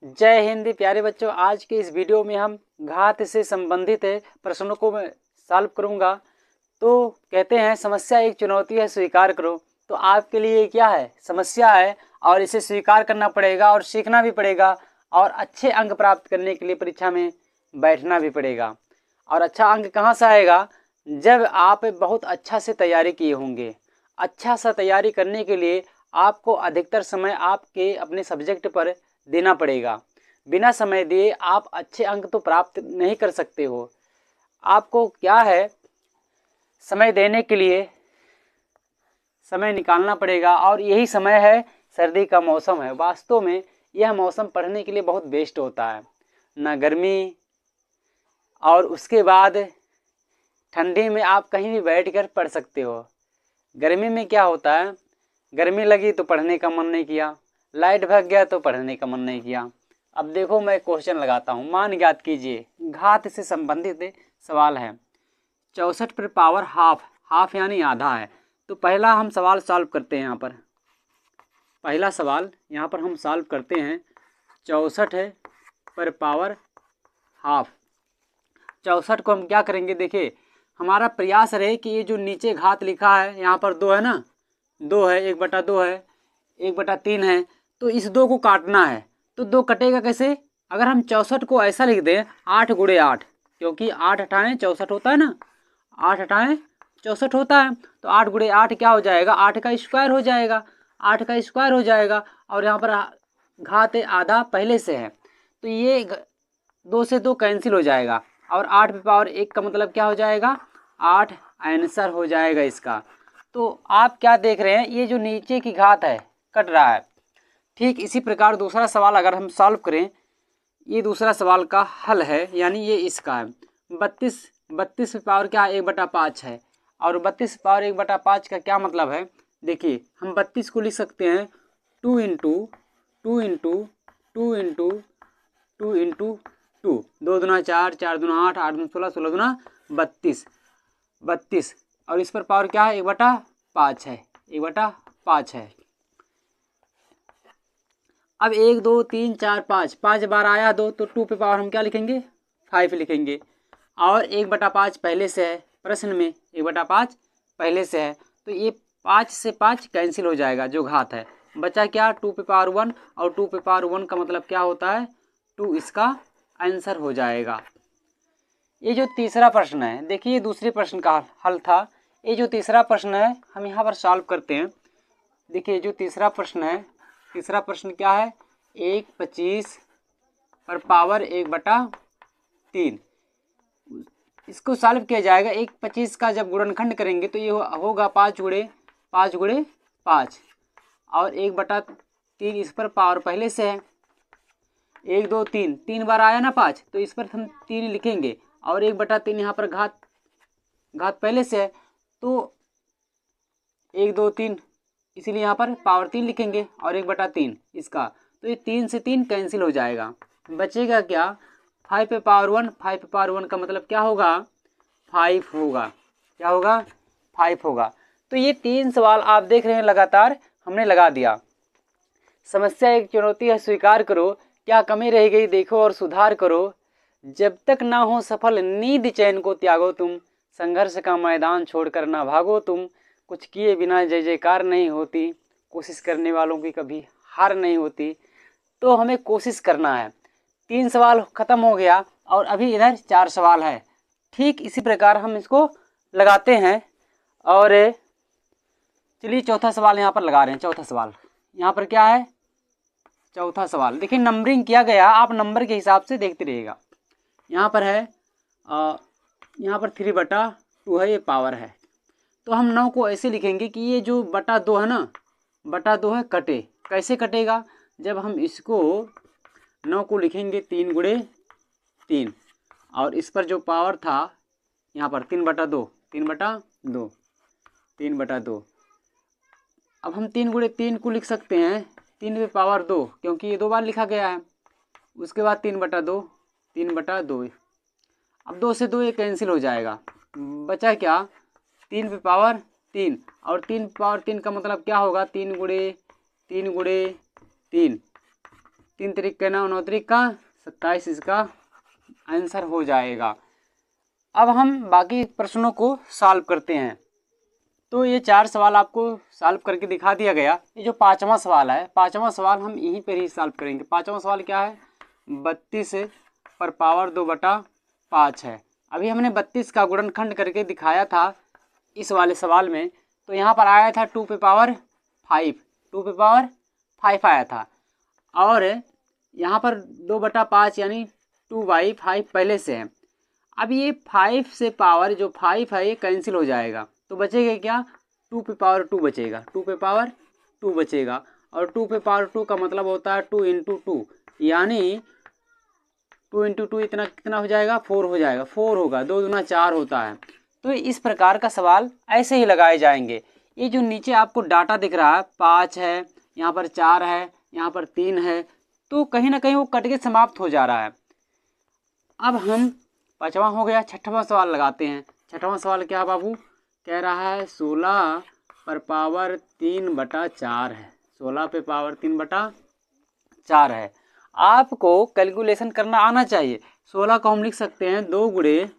जय हिंद प्यारे बच्चों। आज के इस वीडियो में हम घात से संबंधित प्रश्नों को मैं सॉल्व करूंगा। तो कहते हैं समस्या एक चुनौती है, स्वीकार करो। तो आपके लिए क्या है, समस्या है और इसे स्वीकार करना पड़ेगा और सीखना भी पड़ेगा और अच्छे अंक प्राप्त करने के लिए परीक्षा में बैठना भी पड़ेगा। और अच्छा अंक कहाँ से आएगा, जब आप बहुत अच्छा से तैयारी किए होंगे। अच्छा सा तैयारी करने के लिए आपको अधिकतर समय आपके अपने सब्जेक्ट पर देना पड़ेगा। बिना समय दिए आप अच्छे अंक तो प्राप्त नहीं कर सकते हो। आपको क्या है, समय देने के लिए समय निकालना पड़ेगा और यही समय है, सर्दी का मौसम है। वास्तव में यह मौसम पढ़ने के लिए बहुत बेस्ट होता है, ना गर्मी और उसके बाद ठंडी में आप कहीं भी बैठकर पढ़ सकते हो। गर्मी में क्या होता है, गर्मी लगी तो पढ़ने का मन नहीं किया, लाइट भाग गया तो पढ़ने का मन नहीं किया। अब देखो मैं क्वेश्चन लगाता हूँ, मान ज्ञात कीजिए। घात से संबंधित सवाल है। 64 पर पावर हाफ यानी आधा है। तो पहला हम सवाल सॉल्व करते हैं। यहाँ पर पहला सवाल यहाँ पर हम सॉल्व करते हैं। 64 है पर पावर हाफ। 64 को हम क्या करेंगे, देखिए हमारा प्रयास रहे कि ये जो नीचे घात लिखा है यहाँ पर 2 है ना, 2 है, 1/2 है, 1/3 है। तो इस 2 को काटना है। तो 2 कटेगा कैसे, अगर हम 64 को ऐसा लिख दें 8 × 8, क्योंकि 8 हटाएँ 64 होता है ना, 8 हटाएँ 64 होता है। तो 8 × 8 क्या हो जाएगा, 8 का स्क्वायर हो जाएगा, 8 का स्क्वायर हो जाएगा। और यहाँ पर घात आधा पहले से है तो ये 2 से 2 कैंसिल हो जाएगा और 8 पे पावर 1 का मतलब क्या हो जाएगा, 8 आंसर हो जाएगा इसका। तो आप क्या देख रहे हैं, ये जो नीचे की घात है कट रहा है। ठीक इसी प्रकार दूसरा सवाल अगर हम सॉल्व करें, ये दूसरा सवाल का हल है, यानी ये इसका है। 32 पे पावर क्या है, 1/5 है। और 32 पावर 1/5 का क्या मतलब है, देखिए हम 32 को लिख सकते हैं 2 × 2 × 2 × 2 × 2, 2 दूना 4, 4 दूना 8, 8 दूना 16, 16 दूना 32। और इस पर पावर क्या है, 1/5 है, 1/5 है। अब 1 2 3 4 5 बार आया 2, तो 2 पे पावर हम क्या लिखेंगे, 5 लिखेंगे। और 1/5 पहले से है, प्रश्न में 1/5 पहले से है। तो ये 5 से 5 कैंसिल हो जाएगा, जो घात है बचा क्या, 2 पे पावर 1। और 2 पे पावर 1 का मतलब क्या होता है, 2 इसका आंसर हो जाएगा। ये जो तीसरा प्रश्न है, देखिए दूसरे प्रश्न का हल था। ये जो तीसरा प्रश्न है हम यहाँ पर सॉल्व करते हैं। देखिए जो तीसरा प्रश्न है, तीसरा प्रश्न क्या है, 1/25 पर पावर 1/3। इसको सॉल्व किया जाएगा। 1/25 का जब गुणनखंड करेंगे तो ये होगा 5 × 5 और 1/3 इस पर पावर पहले से है। 1 2 3 3 बार आया ना 5, तो इस पर हम 3 लिखेंगे। और 1/3 यहाँ पर घात पहले से है, तो 1 2 3 इसीलिए यहाँ पर पावर 3 लिखेंगे और 1/3 इसका। तो ये 3 से 3 कैंसिल हो जाएगा, बचेगा क्या, 5 पे पावर 1। 5 पे पावर 1 का मतलब क्या होगा, 5 होगा। क्या होगा, 5 होगा। तो ये 3 सवाल आप देख रहे हैं लगातार हमने लगा दिया। समस्या एक चुनौती है, स्वीकार करो। क्या कमी रह गई देखो और सुधार करो। जब तक ना हो सफल नींद चैन को त्यागो तुम। संघर्ष का मैदान छोड़कर ना भागो तुम। कुछ किए बिना जय जयकार नहीं होती। कोशिश करने वालों की कभी हार नहीं होती। तो हमें कोशिश करना है। 3 सवाल खत्म हो गया और अभी इधर 4 सवाल है। ठीक इसी प्रकार हम इसको लगाते हैं। और चलिए चौथा सवाल यहाँ पर लगा रहे हैं। चौथा सवाल यहाँ पर क्या है, चौथा सवाल देखिए नंबरिंग किया गया, आप नंबर के हिसाब से देखते रहिएगा। यहाँ पर है यहाँ पर 3/2 है, ये पावर है। तो हम 9 को ऐसे लिखेंगे कि ये जो 2 है ना, 2 है, कटे। कैसे कटेगा, जब हम इसको 9 को लिखेंगे 3 × 3 और इस पर जो पावर था यहाँ पर 3/2, 3/2, 3/2। अब हम 3 × 3 को लिख सकते हैं 3 पे पावर 2, क्योंकि ये 2 बार लिखा गया है। उसके बाद 3/2, 3/2। अब 2 से 2 ये कैंसिल हो जाएगा, बचा क्या, 3 पे पावर 3। और 3 पे पावर 3 का मतलब क्या होगा, 3 × 3 × 3, 3 तरीक का 9, 9 तरीक का 27 इसका आंसर हो जाएगा। अब हम बाकी प्रश्नों को सॉल्व करते हैं। तो ये 4 सवाल आपको सॉल्व करके दिखा दिया गया। ये जो 5वां सवाल है, 5वां सवाल हम यहीं पर ही सॉल्व करेंगे। 5वां सवाल क्या है, 32 पर पावर 2/5 है। अभी हमने 32 का गुणनखंड करके दिखाया था इस वाले सवाल में, तो यहाँ पर आया था 2 पे पावर 5, 2 पे पावर 5 आया था। और यहाँ पर 2/5 यानी 2/5 पहले से है। अब ये 5 से पावर जो 5 है ये कैंसिल हो जाएगा, तो बचेगा क्या, 2 पे पावर 2 बचेगा, 2 पे पावर 2 बचेगा। और 2 पे पावर 2 का मतलब होता है 2 × 2, यानी 2 × 2 इतना कितना हो जाएगा, 4 हो जाएगा, 4 होगा, 2 दूना 4 होता है। तो इस प्रकार का सवाल ऐसे ही लगाए जाएंगे। ये जो नीचे आपको डाटा दिख रहा है, 5 है, यहाँ पर 4 है, यहाँ पर 3 है, तो कहीं ना कहीं वो कट के समाप्त हो जा रहा है। अब हम 5वां हो गया, 6वां सवाल लगाते हैं। 6वां सवाल क्या बाबू कह रहा है, 16 पर पावर 3/4 है, 16 पे पावर 3/4 है। आपको कैलकुलेशन करना आना चाहिए। 16 को हम लिख सकते हैं 2 गुणे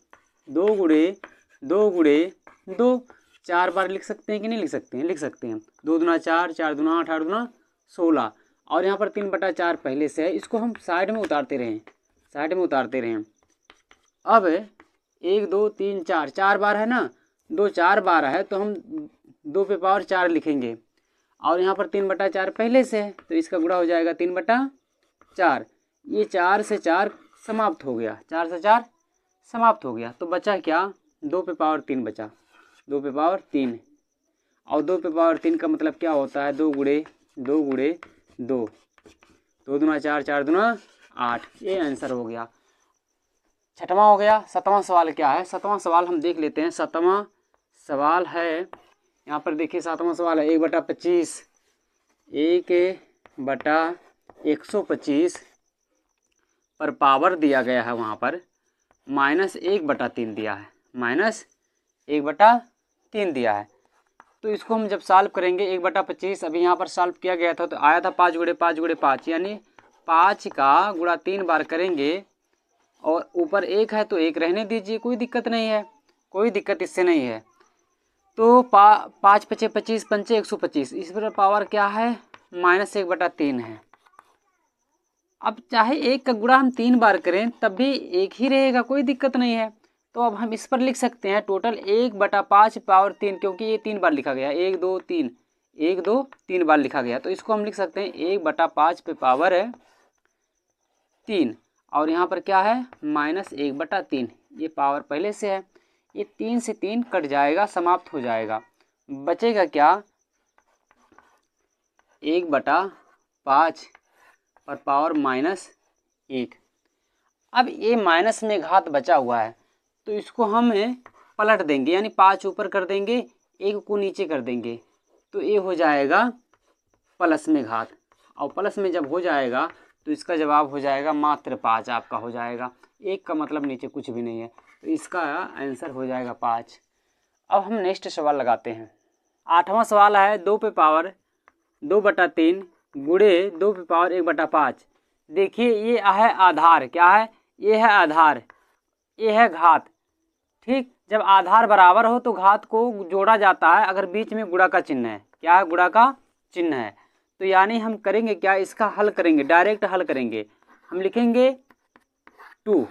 2 गुणे 2 गुणे 2, 4 बार लिख सकते हैं कि नहीं लिख सकते हैं, लिख सकते हैं। 2 दूना 4, 4 दूना 8, 8 दूना 16, और यहाँ पर 3/4 पहले से है, इसको हम साइड में उतारते रहें, साइड में उतारते रहें। अब 1 2 3 4, 4 बार है ना, 2 4 बार है, तो हम 2 पे पावर 4 लिखेंगे, और यहाँ पर 3/4 पहले से है, तो इसका गुणा हो जाएगा 3/4। ये 4 से 4 समाप्त हो गया, 4 से 4 समाप्त हो गया, तो बचा क्या, 2 पे पावर 3 बचा, 2 पे पावर 3। और 2 पे पावर 3 का मतलब क्या होता है, 2 गुणे 2 गुणे 2, 2 दूना 4, 4 दूना 8, ये आंसर हो गया। 6वां हो गया। 7वां सवाल क्या है, 7वां सवाल हम देख लेते हैं। 7वां सवाल है, यहाँ पर देखिए 7वां सवाल है 1/25, 1/125 पर पावर दिया गया है, वहाँ पर -1/3 दिया है, -1/3 दिया है। तो इसको हम जब सॉल्व करेंगे 1/25, अभी यहाँ पर सॉल्व किया गया था तो आया था 5 गुणे 5 गुणे 5, यानी 5 का गुणा 3 बार करेंगे, और ऊपर 1 है तो 1 रहने दीजिए, कोई दिक्कत नहीं है, कोई दिक्कत इससे नहीं है। तो 5 × 5 = 25, 125, इस पर पावर क्या है, -1/3 है। अब चाहे 1 का गुणा हम 3 बार करें तब भी 1 ही रहेगा, कोई दिक्कत नहीं है। तो अब हम इस पर लिख सकते हैं टोटल 1/5 पावर 3, क्योंकि ये 3 बार लिखा गया, 1 2 3, 1 2 3 बार लिखा गया, तो इसको हम लिख सकते हैं 1/5 पे पावर 3, और यहाँ पर क्या है, -1/3, ये पावर पहले से है, ये 3 से 3 कट जाएगा, समाप्त हो जाएगा, बचेगा क्या, 1/5 पर पावर -1। अब ये माइनस में घात बचा हुआ है, तो इसको हम पलट देंगे, यानी 5 ऊपर कर देंगे, 1 को नीचे कर देंगे, तो ये हो जाएगा प्लस में घात, और प्लस में जब हो जाएगा तो इसका जवाब हो जाएगा मात्र 5 आपका हो जाएगा। 1 का मतलब नीचे कुछ भी नहीं है, तो इसका आंसर हो जाएगा 5। अब हम नेक्स्ट सवाल लगाते हैं। 8वां सवाल है 2 पे पावर 2/3 गुणे 2 पे पावर 1/5। देखिए ये है आधार, क्या है, ये है आधार, ये है घात। ठीक, जब आधार बराबर हो तो घात को जोड़ा जाता है, अगर बीच में गुणा का चिन्ह है, क्या है, गुणा का चिन्ह है, तो यानी हम करेंगे क्या, इसका हल करेंगे, डायरेक्ट हल करेंगे। हम लिखेंगे 2,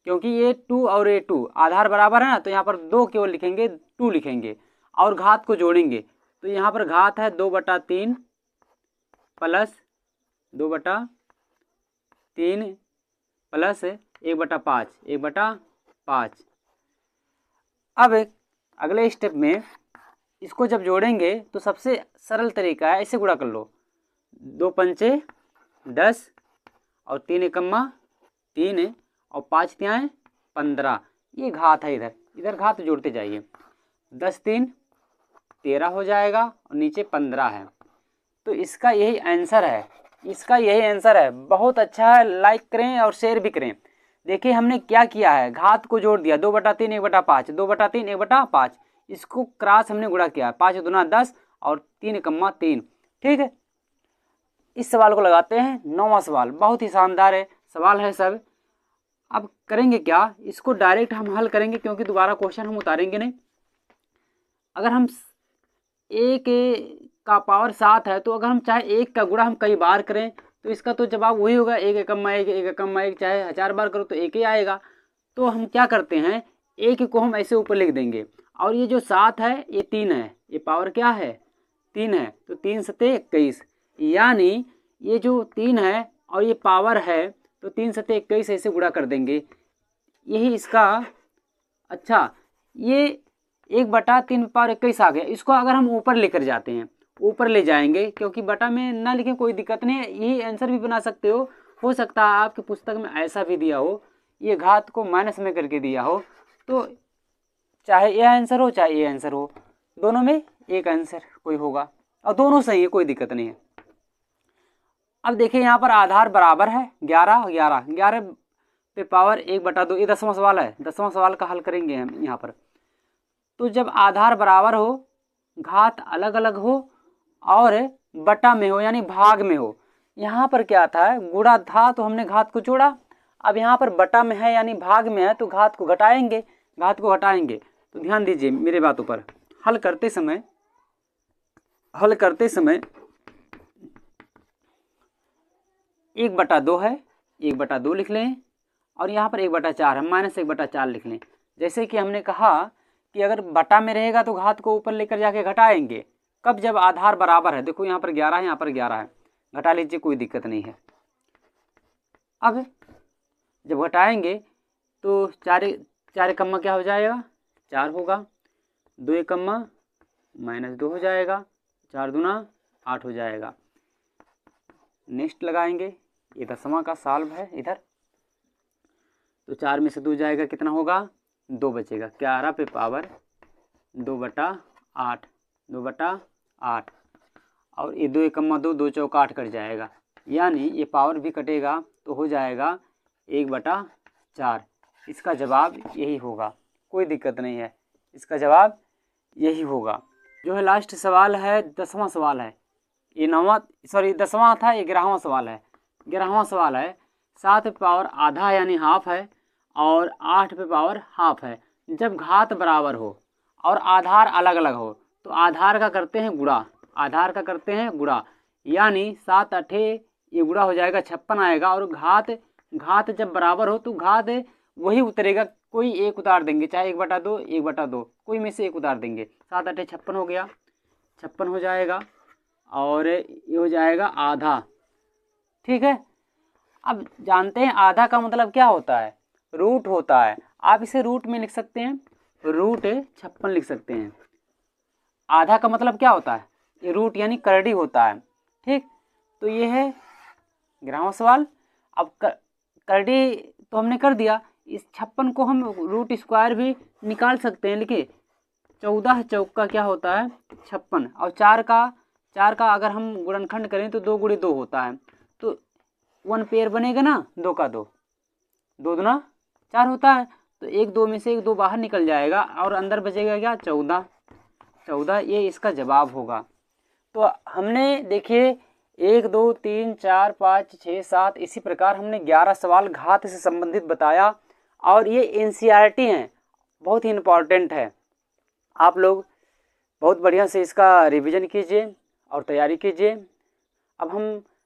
क्योंकि ये 2 और ये 2 आधार बराबर है ना, तो यहाँ पर 2 केवल लिखेंगे, 2 लिखेंगे, और घात को जोड़ेंगे, तो यहाँ पर घात है 2/3 प्लस 2/3 प्लस 1/5, 1/5। अब अगले स्टेप में इसको जब जोड़ेंगे तो सबसे सरल तरीका है, ऐसे गुणा कर लो, 2 पंचे 10, और 3 एकम्मा 3, और 5 तियाएँ 15, ये घात है, इधर घात जोड़ते जाइए, 10 3 13 हो जाएगा, और नीचे 15 है, तो इसका यही आंसर है, इसका यही आंसर है। बहुत अच्छा है, लाइक करें और शेयर भी करें। देखिए हमने क्या किया है, घात को जोड़ दिया, 2/3 1/5, 2/3 1/5, इसको क्रॉस हमने गुणा किया, 5 दूना 10 और 3 एकम्मा 3, ठीक है। इस सवाल को लगाते हैं 9वां सवाल। बहुत ही शानदार है सवाल है सब। अब करेंगे क्या, इसको डायरेक्ट हम हल करेंगे क्योंकि दोबारा क्वेश्चन हम उतारेंगे नहीं। अगर हम एक का पावर 7 है तो अगर हम चाहे एक का गुणा हम कई बार करें तो इसका तो जवाब वही होगा, एक एकम्मा एक, एक एकम्मा एक, चाहे 1000 बार करो तो एक ही आएगा। तो हम क्या करते हैं, एक को हम ऐसे ऊपर लिख देंगे और ये जो 7 है ये 3 है, ये पावर क्या है 3 है, तो 3 सते 21, यानी ये जो 3 है और ये पावर है तो 3 सते 21 ऐसे गुणा कर देंगे, यही इसका। अच्छा, ये 1/3 पावर 21 आ गया। इसको अगर हम ऊपर लेकर जाते हैं, ऊपर ले जाएंगे, क्योंकि बटा में ना लिखें कोई दिक्कत नहीं है, यही आंसर भी बना सकते हो सकता है आपकी पुस्तक में ऐसा भी दिया हो, ये घात को माइनस में करके दिया हो, तो चाहे ये आंसर हो चाहे ये आंसर हो, दोनों में एक आंसर कोई होगा और दोनों सही है, कोई दिक्कत नहीं है। अब देखिए यहाँ पर आधार बराबर है 11 11 11 पे पावर 1/2, ये 10वां सवाल है। 10वां सवाल का हल करेंगे हम यहाँ पर। तो जब आधार बराबर हो, घात अलग अलग हो और बटा में हो यानी भाग में हो, यहाँ पर क्या था गुणा था तो हमने घात को जोड़ा, अब यहाँ पर बटा में है यानी भाग में है तो घात को घटाएंगे, घात को घटाएंगे। तो ध्यान दीजिए मेरे बातों पर। हल करते समय 1/2 है, 1/2 लिख लें और यहाँ पर 1/4 है, -1/4 लिख लें। जैसे कि हमने कहा कि अगर बटा में रहेगा तो घात को ऊपर लेकर जाके घटाएंगे, कब, जब आधार बराबर है। देखो यहाँ पर 11 है, यहाँ पर 11 है, घटा लीजिए कोई दिक्कत नहीं है। अब जब घटाएंगे तो 4 एकम्मा क्या हो जाएगा 4 होगा, 2 एकम्मा -2 हो जाएगा, 4 दूना 8 हो जाएगा। नेक्स्ट लगाएंगे, ये 10वां का सॉल्व है इधर, तो 4 में से 2 जाएगा, कितना होगा 2 बचेगा। 11 पे पावर 2/8, 2/8 और ये 2 एकम्मा 2, 2 चौका 8 कट जाएगा, यानी ये पावर भी कटेगा तो हो जाएगा 1/4। इसका जवाब यही होगा, कोई दिक्कत नहीं है, इसका जवाब यही होगा। जो है लास्ट सवाल है 10वां सवाल है, ये 10वां था, ये 11वां सवाल है। 11वां सवाल है 7 पे पावर आधा यानी हाफ है और 8 पे पावर हाफ है। जब घात बराबर हो और आधार अलग अलग हो तो आधार का करते हैं गुणा, आधार का करते हैं गुणा, यानी 7 8 ये गुणा हो जाएगा 56 आएगा। और घात जब बराबर हो तो घात वही उतरेगा, कोई एक उतार देंगे, चाहे 1/2 1/2 कोई में से एक उतार देंगे। 7 8 56 हो गया, 56 हो जाएगा और ये हो जाएगा आधा, ठीक है। अब जानते हैं आधा का मतलब क्या होता है, रूट होता है। आप इसे रूट में लिख सकते हैं, रूट 56 लिख सकते हैं। आधा का मतलब क्या होता है, ये रूट यानी करड़ी होता है, ठीक। तो ये है 11वां सवाल। अब करड़ी तो हमने कर दिया, इस 56 को हम रूट स्क्वायर भी निकाल सकते हैं। लिखिए 14 चौका क्या होता है 56 और 4 का अगर हम गुणनखंड करें तो 2 × 2 होता है, तो 1 पेयर बनेगा ना, 2 का 2, 2 दूना 4 होता है, तो 1 2 में से 1 2 बाहर निकल जाएगा और अंदर बचेगा क्या 14, ये इसका जवाब होगा। तो हमने देखिए 1 2 3 4 5 6 7 इसी प्रकार हमने 11 सवाल घात से संबंधित बताया और ये एनसीईआरटी हैं, बहुत ही इम्पॉर्टेंट है। आप लोग बहुत बढ़िया से इसका रिवीजन कीजिए और तैयारी कीजिए। अब हम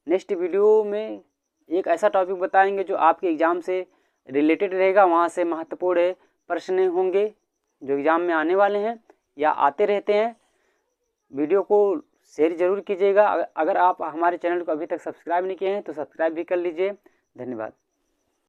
नेक्स्ट वीडियो में एक ऐसा टॉपिक बताएंगे जो आपके एग्ज़ाम से रिलेटेड रहेगा, वहाँ से महत्वपूर्ण प्रश्न होंगे जो एग्ज़ाम में आने वाले हैं या आते रहते हैं। वीडियो को शेयर ज़रूर कीजिएगा। अगर आप हमारे चैनल को अभी तक सब्सक्राइब नहीं किए हैं तो सब्सक्राइब भी कर लीजिए। धन्यवाद।